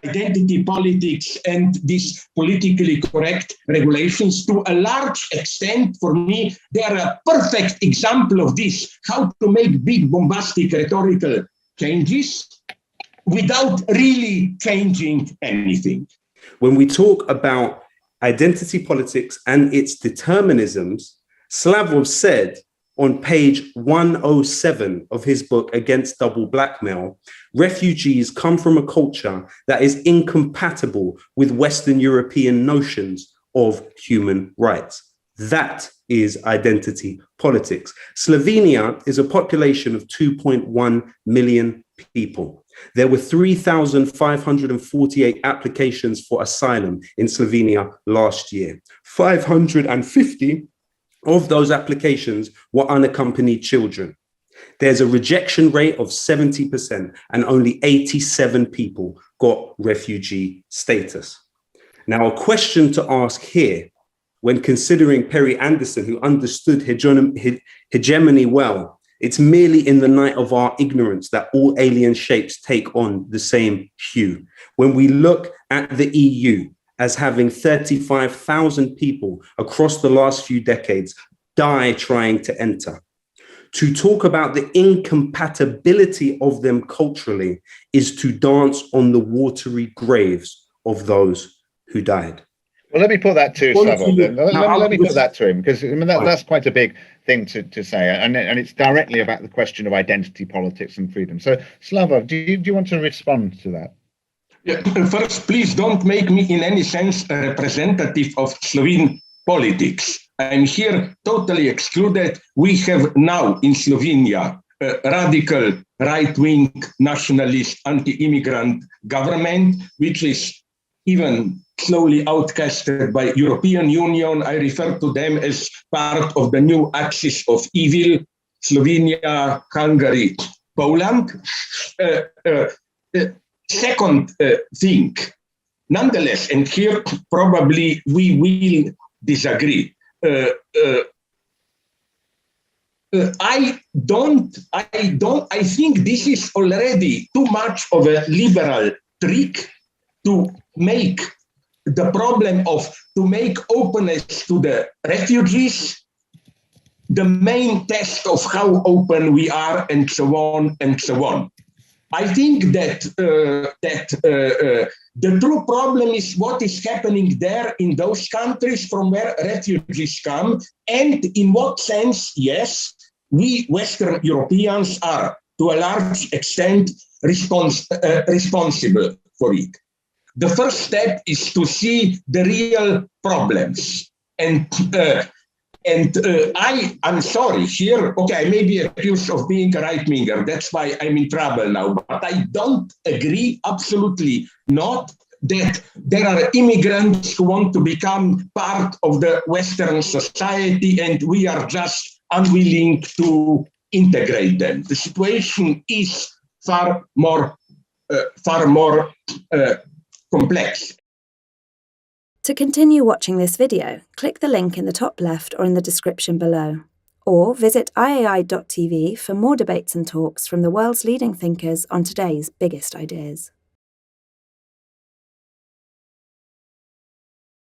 identity politics and these politically correct regulations, to a large extent, for me, they are a perfect example of this, how to make big bombastic rhetorical changes without really changing anything. When we talk about identity politics and its determinisms, Slavoj said on page 107 of his book, Against Double Blackmail, refugees come from a culture that is incompatible with Western European notions of human rights. That is identity politics. Slovenia is a population of 2.1 million people. There were 3,548 applications for asylum in Slovenia last year. 550 of those applications were unaccompanied children. There's a rejection rate of 70% and only 87 people got refugee status. Now, a question to ask here, when considering Perry Anderson, who understood hegemony well, it's merely in the night of our ignorance that all alien shapes take on the same hue. When we look at the EU as having 35,000 people across the last few decades die trying to enter, to talk about the incompatibility of them culturally is to dance on the watery graves of those who died. Well, let me put that to Slavoj. Let me put that to him, because I mean, that's quite a big thing to say, and it's directly about the question of identity politics and freedom. So, Slavoj, do you want to respond to that? Yeah, first, please don't make me in any sense a representative of Slovene politics. I'm here totally excluded. We have now in Slovenia a radical right-wing nationalist anti-immigrant government, which is even slowly outcasted by European Union. I refer to them as part of the new axis of evil, Slovenia, Hungary, Poland. Second thing, nonetheless, and here probably we will disagree. I think this is already too much of a liberal trick to make the problem of, to make openness to the refugees the main test of how open we are, and so on and so on. I think that the true problem is what is happening there in those countries from where refugees come, and in what sense, yes, we Western Europeans are to a large extent responsible for it. The first step is to see the real problems. And I'm sorry here, okay, I may be accused of being a right-winger, that's why I'm in trouble now, but I don't agree, absolutely not, that there are immigrants who want to become part of the Western society and we are just unwilling to integrate them. The situation is far more complex. To continue watching this video, click the link in the top left or in the description below, or visit iai.tv for more debates and talks from the world's leading thinkers on today's biggest ideas.